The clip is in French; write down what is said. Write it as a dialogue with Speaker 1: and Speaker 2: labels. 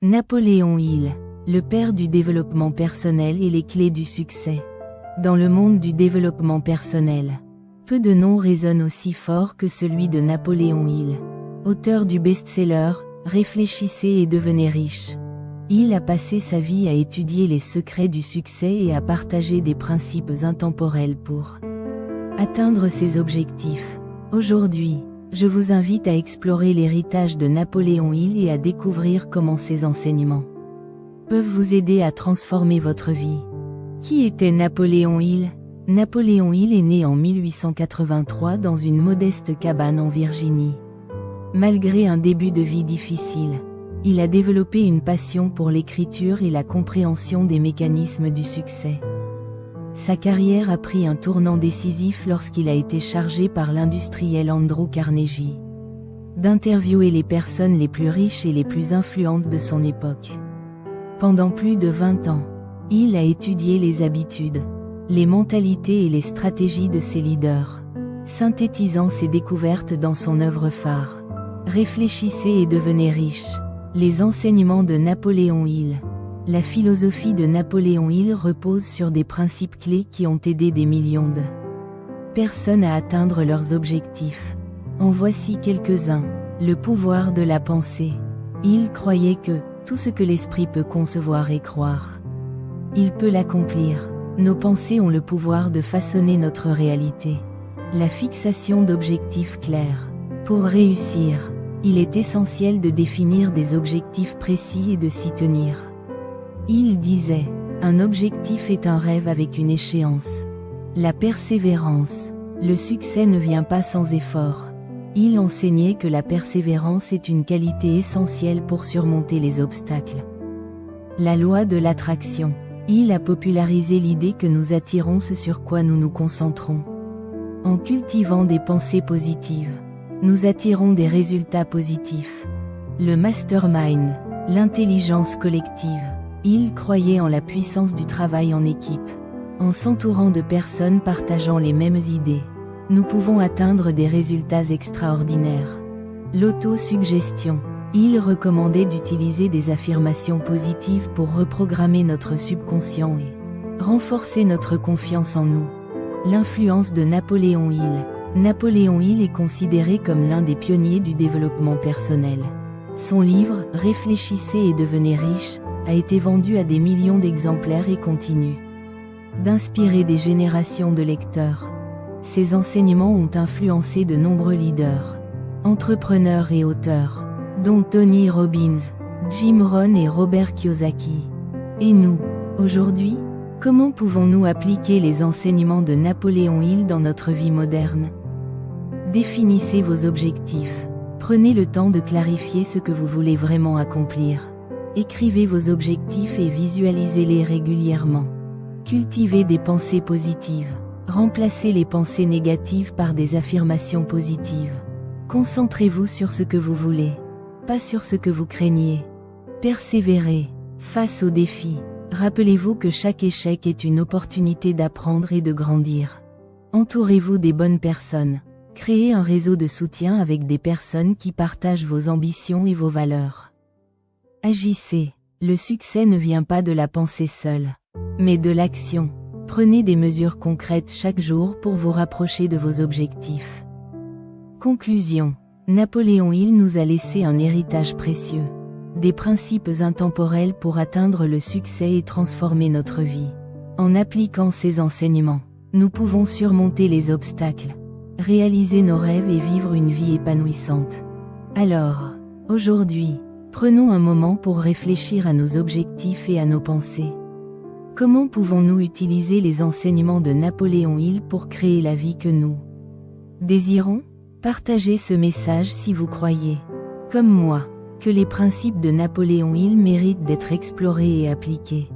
Speaker 1: Napoléon Hill, le père du développement personnel et les clés du succès. Dans le monde du développement personnel, peu de noms résonnent aussi fort que celui de Napoléon Hill. Auteur du best-seller « Réfléchissez et devenez riche », Hill a passé sa vie à étudier les secrets du succès et à partager des principes intemporels pour atteindre ses objectifs. Aujourd'hui, je vous invite à explorer l'héritage de Napoléon Hill et à découvrir comment ses enseignements peuvent vous aider à transformer votre vie. Qui était Napoléon Hill ? Napoléon Hill est né en 1883 dans une modeste cabane en Virginie. Malgré un début de vie difficile, il a développé une passion pour l'écriture et la compréhension des mécanismes du succès. Sa carrière a pris un tournant décisif lorsqu'il a été chargé par l'industriel Andrew Carnegie d'interviewer les personnes les plus riches et les plus influentes de son époque. Pendant plus de 20 ans, Hill a étudié les habitudes, les mentalités et les stratégies de ses leaders, synthétisant ses découvertes dans son œuvre phare. Réfléchissez et devenez riche. Les enseignements de Napoléon Hill. La philosophie de Napoléon Hill repose sur des principes clés qui ont aidé des millions de personnes à atteindre leurs objectifs. En voici quelques-uns. Le pouvoir de la pensée. Hill croyait que tout ce que l'esprit peut concevoir et croire, il peut l'accomplir. Nos pensées ont le pouvoir de façonner notre réalité. La fixation d'objectifs clairs. Pour réussir, il est essentiel de définir des objectifs précis et de s'y tenir. Hill disait, un objectif est un rêve avec une échéance. La persévérance. Le succès ne vient pas sans effort. Hill enseignait que la persévérance est une qualité essentielle pour surmonter les obstacles. La loi de l'attraction. Hill a popularisé l'idée que nous attirons ce sur quoi nous nous concentrons. En cultivant des pensées positives, nous attirons des résultats positifs. Le mastermind, l'intelligence collective. Hill croyait en la puissance du travail en équipe. En s'entourant de personnes partageant les mêmes idées, nous pouvons atteindre des résultats extraordinaires. L'autosuggestion. Hill recommandait d'utiliser des affirmations positives pour reprogrammer notre subconscient et renforcer notre confiance en nous. L'influence de Napoléon Hill. Napoléon Hill est considéré comme l'un des pionniers du développement personnel. Son livre « Réfléchissez et devenez riche » a été vendu à des millions d'exemplaires et continue d'inspirer des générations de lecteurs. Ses enseignements ont influencé de nombreux leaders, entrepreneurs et auteurs, dont Tony Robbins, Jim Rohn et Robert Kiyosaki. Et nous, aujourd'hui, comment pouvons-nous appliquer les enseignements de Napoléon Hill dans notre vie moderne ? Définissez vos objectifs. Prenez le temps de clarifier ce que vous voulez vraiment accomplir. Écrivez vos objectifs et visualisez-les régulièrement. Cultivez des pensées positives. Remplacez les pensées négatives par des affirmations positives. Concentrez-vous sur ce que vous voulez, pas sur ce que vous craignez. Persévérez face aux défis. Rappelez-vous que chaque échec est une opportunité d'apprendre et de grandir. Entourez-vous des bonnes personnes. Créez un réseau de soutien avec des personnes qui partagent vos ambitions et vos valeurs. Agissez. Le succès ne vient pas de la pensée seule, mais de l'action. Prenez des mesures concrètes chaque jour pour vous rapprocher de vos objectifs. Conclusion. Napoléon Hill nous a laissé un héritage précieux. Des principes intemporels pour atteindre le succès et transformer notre vie. En appliquant ces enseignements, nous pouvons surmonter les obstacles, réaliser nos rêves et vivre une vie épanouissante. Alors, aujourd'hui, prenons un moment pour réfléchir à nos objectifs et à nos pensées. Comment pouvons-nous utiliser les enseignements de Napoléon Hill pour créer la vie que nous désirons ? Partagez ce message si vous croyez, comme moi, que les principes de Napoléon Hill méritent d'être explorés et appliqués.